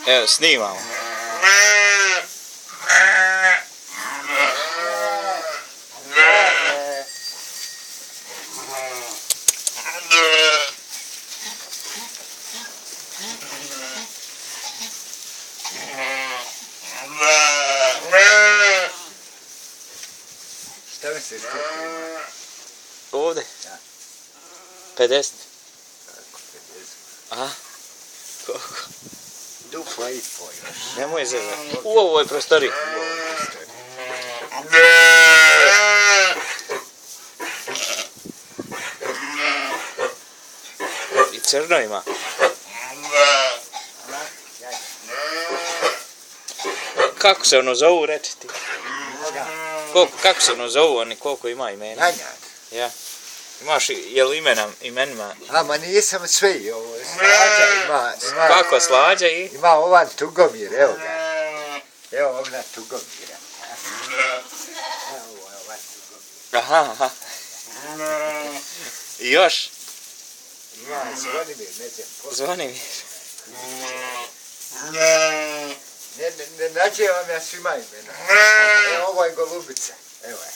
Evo, snimamo. Šta mi se skupio? Ovdje? 50. Tako, 50. Aha. Koliko? Dupla i pol još. Nemoj zezati. U ovoj prostoriji. I crno ima. Kako se ono zovu, reći ti? Kako se ono zovu oni, koliko ima imena? Janjad. Ja. Imaš, jel imenima? A, ma nisam sve i ovo. Slađa ima. Kako, Slađa i? Ima ovan Tugomir, evo ga. Evo ovna Tugomira. Evo ovo je ovan Tugomir. Aha. I još? Ima Zvonimir, nećem poznat. Zvonimir. Ne nađe vam ja svima imena. Evo ovo je Golubica. Evo je.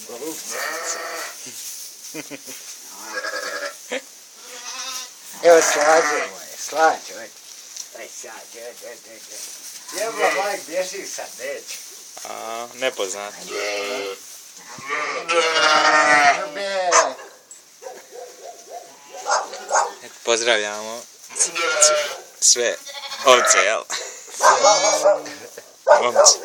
Golubica. Evo Slađe moje, Slađe, oj. Aj Slađe, oj. Jebla majk bježi sad, neće. A, nepoznat. Pozdravljamo sve ovce, jel? Momci.